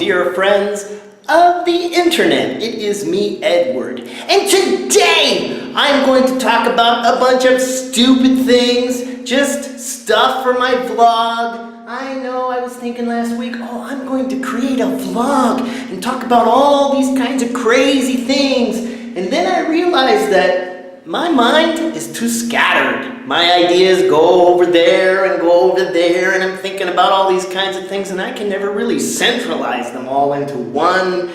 dear friends of the internet. It is me, Edward, and today I'm going to talk about a bunch of stupid things, just stuff for my vlog. I know, I was thinking last week, I'm going to create a vlog and talk about all these kinds of crazy things, and then I realized that my mind is too scattered. My ideas go over there and go over there, and I'm thinking about all these kinds of things, and I can never really centralize them all into one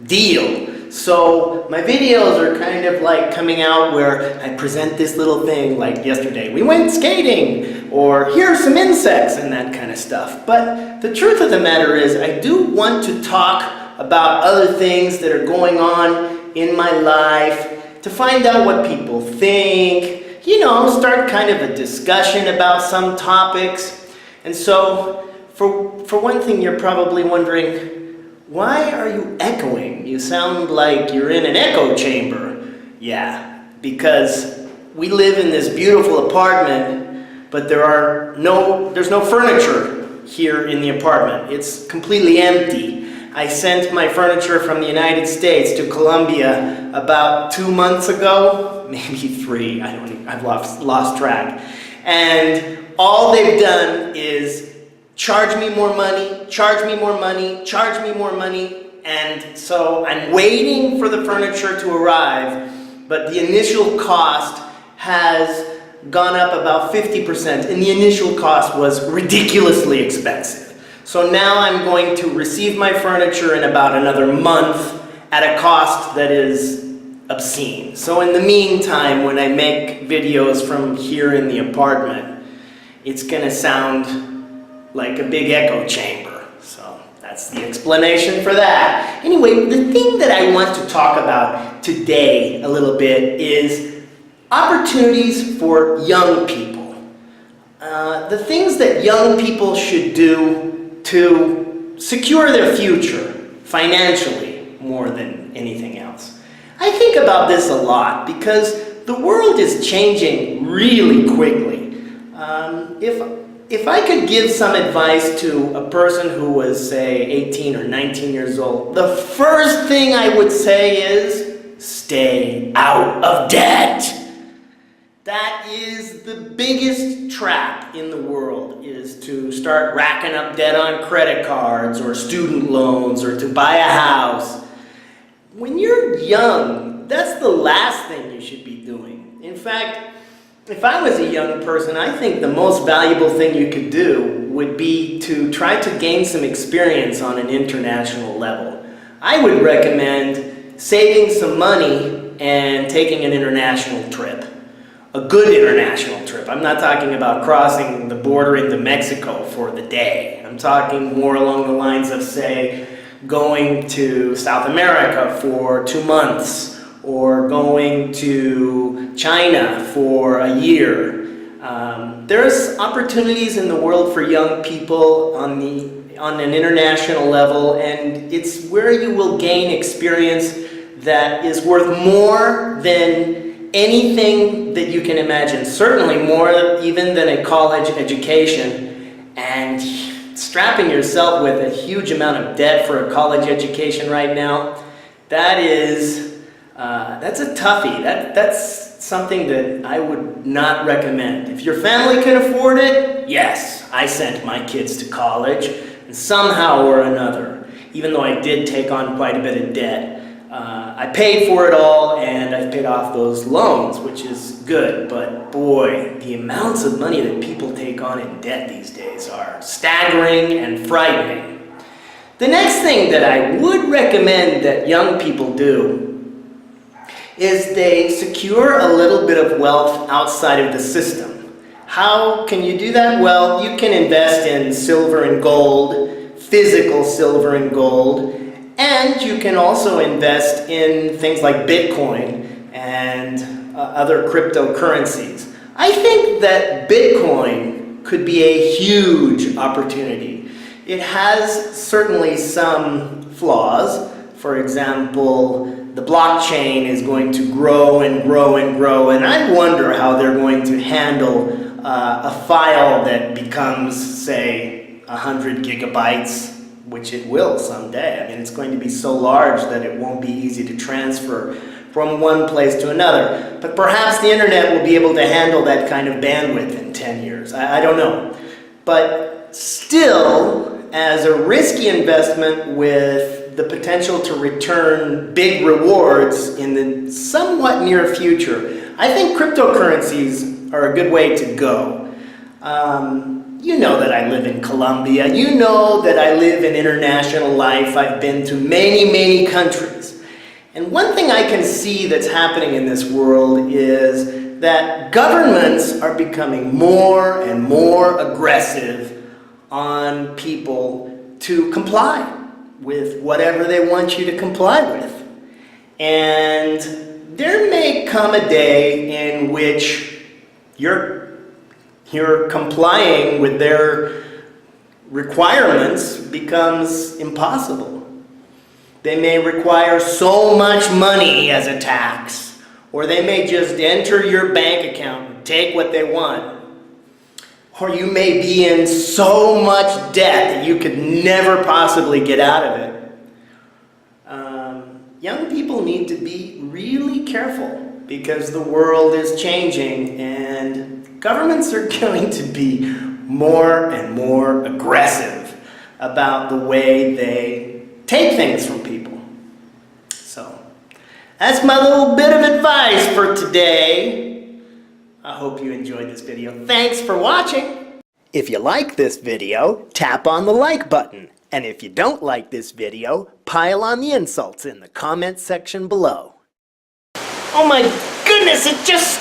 deal. So my videos are kind of like coming out where I present this little thing, like yesterday, we went skating, or here's some insects and that kind of stuff. But the truth of the matter is, I do want to talk about other things that are going on in my life, to find out what people think, start kind of a discussion about some topics. And so, for one thing, you're probably wondering, why are you echoing? You sound like you're in an echo chamber. Yeah, because we live in this beautiful apartment, but there's no furniture here in the apartment. It's completely empty. I sent my furniture from the United States to Colombia about 2 months ago, maybe 3, I've lost track. And all they've done is charge me more money, charge me more money, charge me more money. And so I'm waiting for the furniture to arrive, but the initial cost has gone up about 50%, and the initial cost was ridiculously expensive. So now I'm going to receive my furniture in about another month at a cost that is obscene. So in the meantime, when I make videos from here in the apartment, it's going to sound like a big echo chamber. So that's the explanation for that. Anyway, the thing that I want to talk about today a little bit is opportunities for young people. The things that young people should do to secure their future financially more than anything else. I think about this a lot because the world is changing really quickly. If I could give some advice to a person who was, say, 18 or 19 years old, the first thing I would say is stay out of debt. That is the biggest trap in the world, is to start racking up debt on credit cards or student loans or to buy a house. When you're young, that's the last thing you should be doing. In fact, if I was a young person, I think the most valuable thing you could do would be to try to gain some experience on an international level. I would recommend saving some money and taking an international trip. A good international trip. I'm not talking about crossing the border into Mexico for the day. I'm talking more along the lines of, say, going to South America for 2 months, or going to China for a year. There's opportunities in the world for young people on an international level, and it's where you will gain experience that is worth more than anything that you can imagine, certainly more even than a college education. And strapping yourself with a huge amount of debt for a college education right now, that's a toughie. That's something that I would not recommend. If your family can afford it, yes, I sent my kids to college, and somehow or another, even though I did take on quite a bit of debt, I paid for it all, and I've paid off those loans, which is good. But boy, the amounts of money that people take on in debt these days are staggering and frightening. The next thing that I would recommend that young people do is they secure a little bit of wealth outside of the system. How can you do that? Well, you can invest in silver and gold, physical silver and gold, and you can also invest in things like Bitcoin and other cryptocurrencies. I think that Bitcoin could be a huge opportunity. It has certainly some flaws. For example, the blockchain is going to grow and grow and grow, and I wonder how they're going to handle a file that becomes, say, 100 gigabytes which it will someday. I mean, it's going to be so large that it won't be easy to transfer from one place to another. But perhaps the internet will be able to handle that kind of bandwidth in 10 years. I don't know. But still, as a risky investment with the potential to return big rewards in the somewhat near future, I think cryptocurrencies are a good way to go. You know that I live in Colombia. You know that I live in international life. I've been to many, many countries. And one thing I can see that's happening in this world is that governments are becoming more and more aggressive on people to comply with whatever they want you to comply with. And there may come a day in which you're complying with their requirements becomes impossible. They may require so much money as a tax, or they may just enter your bank account and take what they want. Or you may be in so much debt that you could never possibly get out of it. Young people need to be really careful because the world is changing and governments are going to be more and more aggressive about the way they take things from people. So, that's my little bit of advice for today. I hope you enjoyed this video. Thanks for watching. If you like this video, tap on the like button. And if you don't like this video, pile on the insults in the comments section below. Oh my goodness, it just